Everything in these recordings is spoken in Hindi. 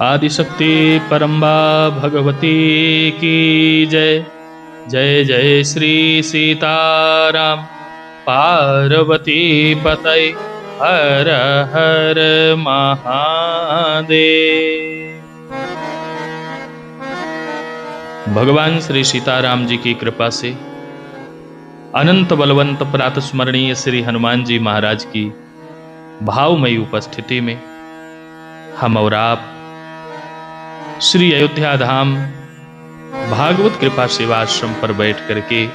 आदिशक्ति परम्बा भगवती की जय। जय जय श्री सीताराम पार्वती पतये हर हर महादेव। भगवान श्री सीताराम जी की कृपा से अनंत बलवंत प्रातस्मरणीय श्री हनुमान जी महाराज की भावमयी उपस्थिति में हम और आप श्री अयोध्या धाम भागवत कृपा सेवाश्रम पर बैठ करके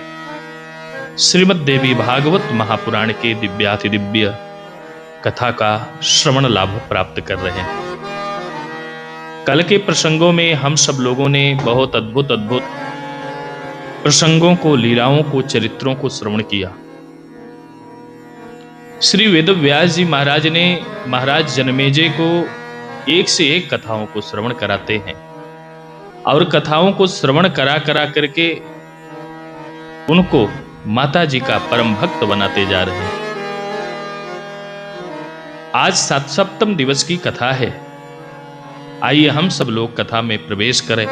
श्रीमद् देवी भागवत महापुराण के दिव्याति दिव्य कथा का श्रवण लाभ प्राप्त कर रहे हैं। कल के प्रसंगों में हम सब लोगों ने बहुत अद्भुत अद्भुत प्रसंगों को, लीलाओं को, चरित्रों को श्रवण किया। श्री वेदव्यास जी महाराज ने महाराज जनमेजय को एक से एक कथाओं को श्रवण कराते हैं और कथाओं को श्रवण करा करके उनको माता जी का परम भक्त बनाते जा रहे हैं। आज सप्तम दिवस की कथा है। आइए हम सब लोग कथा में प्रवेश करें।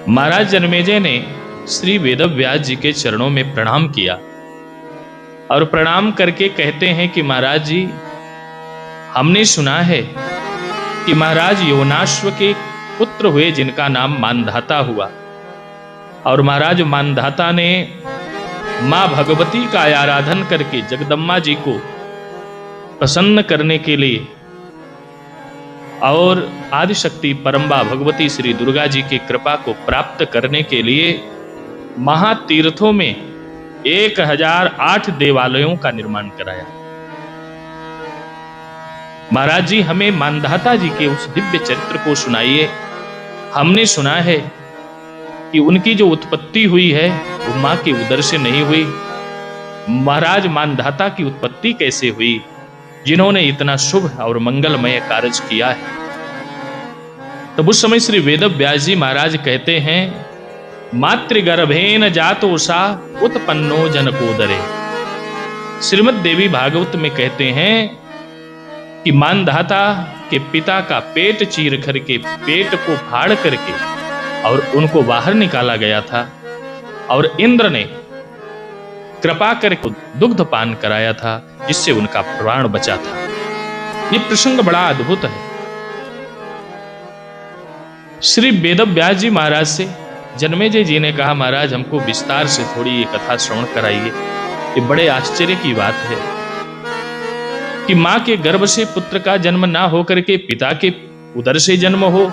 महाराज जनमेजय ने श्री वेदव्यास जी के चरणों में प्रणाम किया और प्रणाम करके कहते हैं कि महाराज जी, हमने सुना है कि महाराज योनाश्व के पुत्र हुए जिनका नाम मानधाता हुआ, और महाराज मानधाता ने मां भगवती का आराधन करके जगदम्बा जी को प्रसन्न करने के लिए और आदिशक्ति परम्बा भगवती श्री दुर्गा जी की कृपा को प्राप्त करने के लिए महातीर्थों में 1008 देवालयों का निर्माण कराया। महाराज जी, हमें मानधाता जी के उस दिव्य चरित्र को सुनाइए। हमने सुना है कि उनकी जो उत्पत्ति हुई है वो मां के उदर से नहीं हुई। महाराज मानधाता की उत्पत्ति कैसे हुई, जिन्होंने इतना शुभ और मंगलमय कार्य किया है। तब उस समय श्री वेदव्यास जी महाराज कहते हैं, मातृगर्भेन जातो सा उत्पन्नो जनकोदरे। श्रीमद् देवी भागवत में कहते हैं कि मानधाता के पिता का पेट चीर करके, पेट को फाड़ करके और उनको बाहर निकाला गया था, और इंद्र ने कृपा करके दुग्ध पान कराया था, जिससे उनका प्राण बचा था। ये प्रसंग बड़ा अद्भुत है। श्री वेदव्यास जी महाराज से जनमेजय जी ने कहा, महाराज हमको विस्तार से थोड़ी ये कथा श्रवण कराइए। ये बड़े आश्चर्य की बात है कि मां के गर्भ से पुत्र का जन्म ना होकर के पिता के उदर से जन्म हो,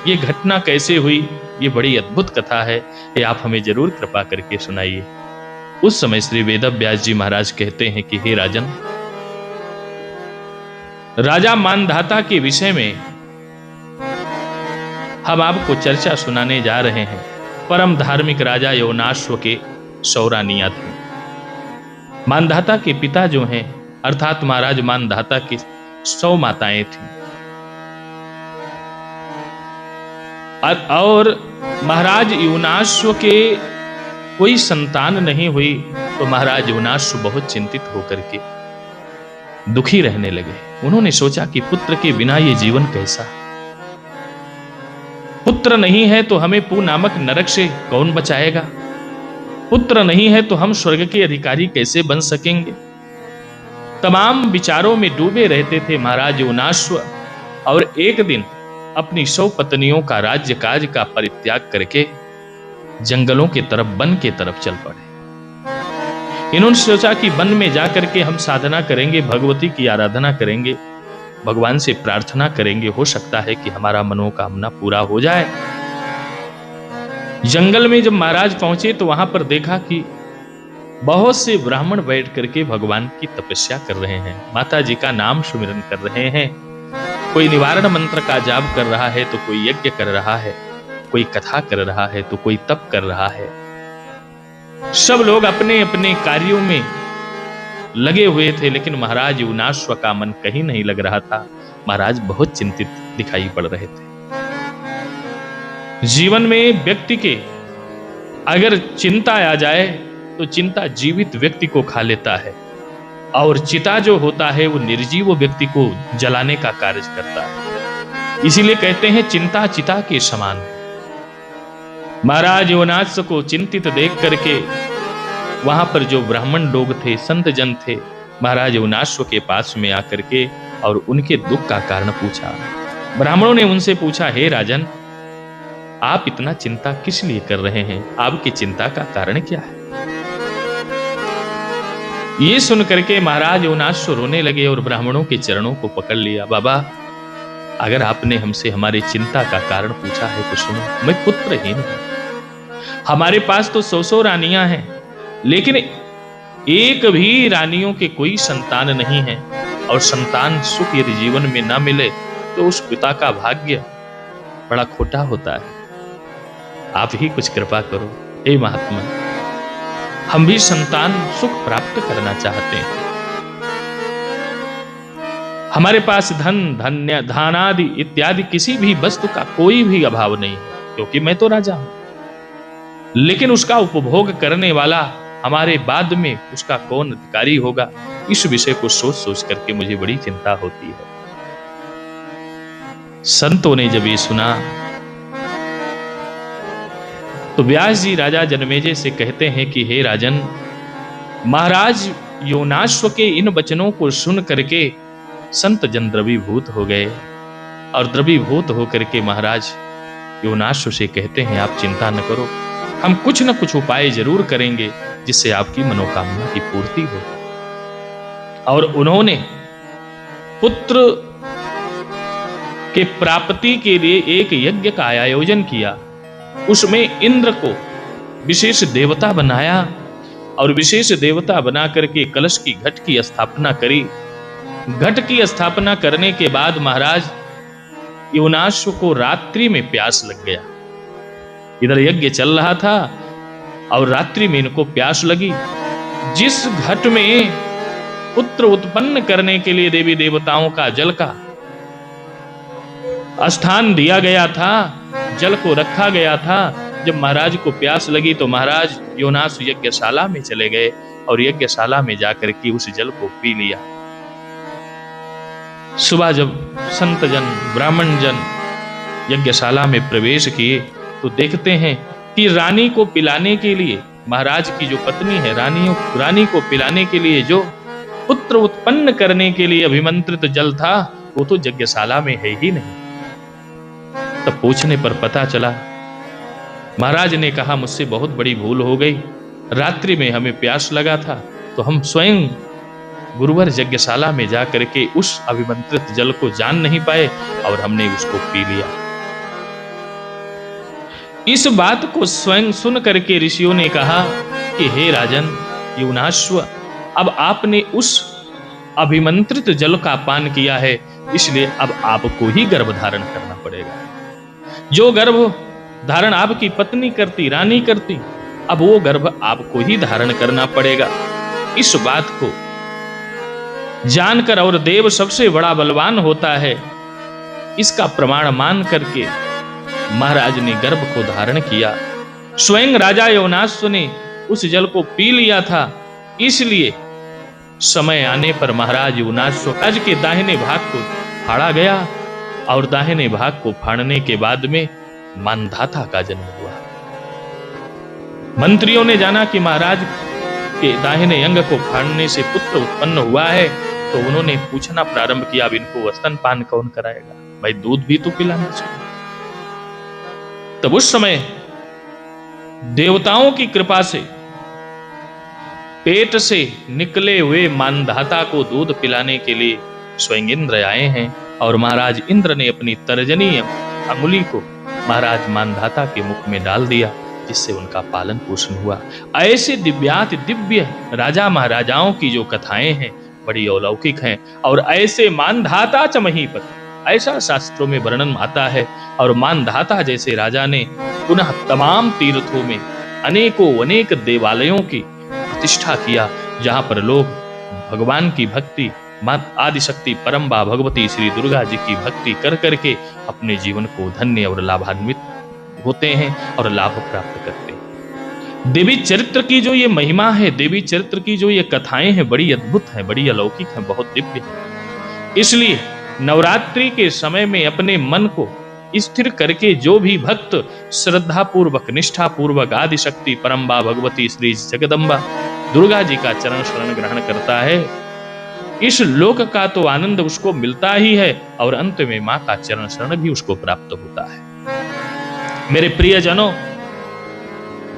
ये घटना कैसे हुई। ये बड़ी अद्भुत कथा है, ये आप हमें जरूर कृपा करके सुनाइए। उस समय श्री वेदव्यास जी महाराज कहते हैं कि हे राजन, राजा मानधाता के विषय में हम आपको चर्चा सुनाने जा रहे हैं। परम धार्मिक राजा योनाश्व के सौरानिया थे। मानधाता के पिता जो हैं अर्थात महाराज मानधाता की 100 माताएं थीं, और महाराज योनाश्व के कोई संतान नहीं हुई, तो महाराज योनाश्व बहुत चिंतित होकर के दुखी रहने लगे। उन्होंने सोचा कि पुत्र के बिना ये जीवन कैसा। पुत्र नहीं है तो हमें पू नामक नरक से कौन बचाएगा। पुत्र नहीं है तो हम स्वर्ग के अधिकारी कैसे बन सकेंगे। तमाम विचारों में डूबे रहते थे महाराज योनाश्व, और एक दिन अपनी 100 पत्नियों का राज्य काज का परित्याग करके जंगलों के तरफ, वन के तरफ चल पड़े। इन्होंने सोचा कि वन में जाकर के हम साधना करेंगे, भगवती की आराधना करेंगे, भगवान से प्रार्थना करेंगे, हो सकता है कि हमारा मनोकामना पूरा हो जाए। जंगल में जब महाराज पहुंचे तो वहां पर देखा कि बहुत से ब्राह्मण बैठ करके भगवान की तपस्या कर रहे हैं, माता जी का नाम सुमिरन कर रहे हैं। कोई निवारण मंत्र का जाप कर रहा है तो कोई यज्ञ कर रहा है, कोई कथा कर रहा है तो कोई तप कर रहा है। सब लोग अपने अपने कार्यों में लगे हुए थे, लेकिन महाराज योनाश्व का मन कहीं नहीं लग रहा था। महाराज बहुत चिंतित दिखाई पड़ रहे थे। जीवन में व्यक्ति के अगर चिंता आ जाए तो चिंता जीवित व्यक्ति को खा लेता है, और चिता जो होता है वो निर्जीव व्यक्ति को जलाने का कार्य करता है। इसीलिए कहते हैं चिंता चिता के समान। महाराज योनास को चिंतित देख करके वहां पर जो ब्राह्मण लोग थे, संत जन थे, महाराज योनाश्व के पास में आकर के और उनके दुख का कारण पूछा। ब्राह्मणों ने उनसे पूछा, हे राजन, आप इतना चिंता किस लिए कर रहे हैं? आपकी चिंता का कारण क्या है? ये सुन करके महाराज योनाश्व रोने लगे और ब्राह्मणों के चरणों को पकड़ लिया। बाबा, अगर आपने हमसे हमारी चिंता का कारण पूछा है तो सुनो, मैं पुत्रहीन हूं। हमारे पास तो 100 रानियां हैं, लेकिन एक भी रानियों के कोई संतान नहीं है, और संतान सुख यदि जीवन में ना मिले तो उस पिता का भाग्य बड़ा खोटा होता है। आप ही कुछ कृपा करो हे महात्मा, हम भी संतान सुख प्राप्त करना चाहते हैं। हमारे पास धन, धान्य, धानादि इत्यादि किसी भी वस्तु का कोई भी अभाव नहीं है, क्योंकि मैं तो राजा हूं, लेकिन उसका उपभोग करने वाला हमारे बाद में उसका कौन अधिकारी होगा, इस विषय को सोच सोच करके मुझे बड़ी चिंता होती है। संतों ने जब ये सुना तो व्यास जी राजा जनमेजय से कहते हैं कि हे राजन, महाराज योनाश्व के इन वचनों को सुन करके संत जन द्रवीभूत हो गए, और द्रवीभूत होकर के महाराज योनाश्व से कहते हैं, आप चिंता न करो, हम कुछ न कुछ उपाय जरूर करेंगे जिससे आपकी मनोकामना की पूर्ति हो। और उन्होंने पुत्र के प्राप्ति के लिए एक यज्ञ का आयोजन किया। उसमें इंद्र को विशेष देवता बनाया, और विशेष देवता बना करके कलश की घट की स्थापना करी। घट की स्थापना करने के बाद महाराज योनाश्व को रात्रि में प्यास लग गया। इधर यज्ञ चल रहा था और रात्रि में इनको प्यास लगी। जिस घट में पुत्र उत्पन्न करने के लिए देवी देवताओं का जल का स्थान दिया गया था, जल को रखा गया था, जब महाराज को प्यास लगी तो महाराज योनास यज्ञशाला में चले गए और यज्ञशाला में जाकर के उस जल को पी लिया। सुबह जब संत जन, ब्राह्मण जन यज्ञशाला में प्रवेश किए तो देखते हैं कि रानी को पिलाने के लिए, महाराज की जो पत्नी है, रानी को पिलाने के लिए जो पुत्र उत्पन्न करने के लिए अभिमंत्रित जल था वो तो यज्ञशाला में है ही नहीं। तब पूछने पर पता चला, महाराज ने कहा, मुझसे बहुत बड़ी भूल हो गई, रात्रि में हमें प्यास लगा था तो हम स्वयं गुरुवर यज्ञशाला में जाकर के उस अभिमंत्रित जल को जान नहीं पाए और हमने उसको पी लिया। इस बात को स्वयं सुन करके ऋषियों ने कहा कि हे राजन योनाश्व, अब आपने उस अभिमंत्रित जल का पान किया है, इसलिए अब आपको ही गर्भ धारण करना पड़ेगा। जो गर्भ धारण आपकी पत्नी करती, रानी करती, अब वो गर्भ आपको ही धारण करना पड़ेगा। इस बात को जानकर, और देव सबसे बड़ा बलवान होता है, इसका प्रमाण मान करके महाराज ने गर्भ को धारण किया। स्वयं राजा योनाश्व ने उस जल को पी लिया था, इसलिए समय आने पर महाराज योनाश्व राज के दाहिने भाग को फाड़ा गया, और दाहिने भाग को फाड़ने के बाद में मानधाता का जन्म हुआ। मंत्रियों ने जाना कि महाराज के दाहिने अंग को फाड़ने से पुत्र उत्पन्न हुआ है, तो उन्होंने पूछना प्रारंभ किया, अब इनको स्तनपान कौन कराएगा, भाई दूध भी तो पिलाना चाहिए। तब उस समय देवताओं की कृपा से पेट से निकले हुए मानधाता को दूध पिलाने के लिए स्वयं इंद्र आए हैं, और महाराज इंद्र ने अपनी तर्जनी अंगुली को महाराज मानधाता के मुख में डाल दिया, जिससे उनका पालन पोषण हुआ। ऐसे दिव्याति दिव्य राजा महाराजाओं की जो कथाएं हैं बड़ी अलौकिक हैं, और ऐसे मानधाता च महीपति, ऐसा शास्त्रों में वर्णन आता है। और मानधाता जैसे राजा ने पुनः तमाम तीर्थों में अनेक देवालयों की प्रतिष्ठा किया, जहां पर लोग भगवान की भक्ति, मां आदिशक्ति परम्बा भगवती श्री दुर्गा जी की भक्ति कर करके अपने जीवन को धन्य और लाभान्वित होते हैं और लाभ प्राप्त करते हैं। देवी चरित्र की जो ये महिमा है, देवी चरित्र की जो ये कथाएं हैं, बड़ी अद्भुत हैं, बड़ी अलौकिक हैं, बहुत दिव्य है। इसलिए नवरात्रि के समय में अपने मन को स्थिर करके जो भी भक्त श्रद्धा पूर्वक निष्ठा पूर्वक आदिशक्ति परम्बा भगवती श्री जगदम्बा दुर्गा जी का चरण शरण ग्रहण करता है, इस लोक का तो आनंद उसको मिलता ही है और अंत में मां का चरण शरण भी उसको प्राप्त होता है। मेरे प्रियजनों,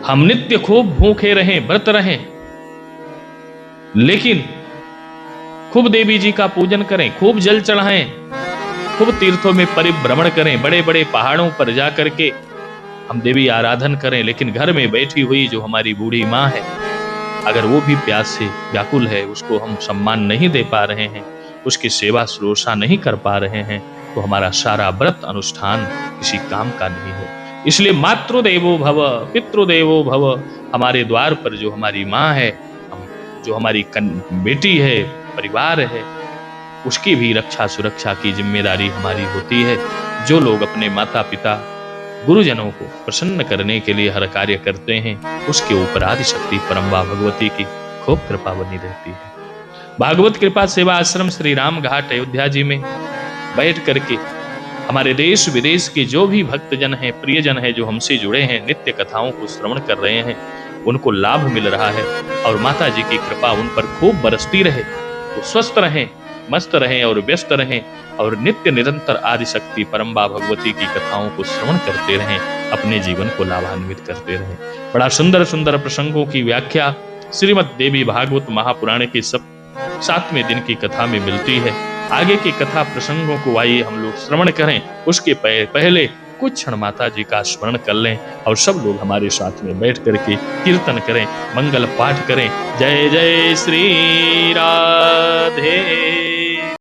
हम नित्य खूब भूखे रहें, व्रत रहें, लेकिन खूब देवी जी का पूजन करें, खूब जल चढ़ाएं, खूब तीर्थों में परिभ्रमण करें, बड़े बड़े पहाड़ों पर जा करके हम देवी आराधन करें, लेकिन घर में बैठी हुई जो हमारी बूढ़ी माँ है, अगर वो भी प्यास से व्याकुल है, उसको हम सम्मान नहीं दे पा रहे हैं, उसकी सेवा शुश्रूषा नहीं कर पा रहे हैं, तो हमारा सारा व्रत अनुष्ठान किसी काम का नहीं है। इसलिए मातृदेवो भव पितृदेवो भव, हमारे द्वार पर जो हमारी माँ है, जो हमारी बेटी है, परिवार है, उसकी भी रक्षा सुरक्षा की जिम्मेदारी हमारी होती है। जो लोग अपने माता पिता गुरुजनों को प्रसन्न करने के लिए हर कार्य करते हैं, उसके ऊपर आदिशक्ति परम्बा भगवती की खूब कृपा बनी रहती है। भागवत कृपा सेवा आश्रम श्री राम घाट अयोध्या जी में बैठ करके हमारे देश विदेश के जो भी भक्तजन हैं, प्रियजन हैं, जो हमसे जुड़े हैं, नित्य कथाओं को श्रवण कर रहे हैं, उनको लाभ मिल रहा है और माता जी की कृपा उन पर खूब बरसती रहे, वो स्वस्थ रहें, मस्त रहें और व्यस्त रहें और नित्य निरंतर आदिशक्ति परम्बा भगवती की कथाओं को श्रवण करते रहें, अपने जीवन को लाभान्वित करते रहें। बड़ा सुंदर सुंदर प्रसंगों की व्याख्या श्रीमद् देवी भागवत महापुराण के सब 7वें दिन की कथा में मिलती है। आगे की कथा प्रसंगों को आइए हम लोग श्रवण करें, उसके पहले कुछ क्षण माता जी का स्मरण कर लें और सब लोग हमारे साथ में बैठ करके कीर्तन करें, मंगल पाठ करें। जय जय श्री राधे।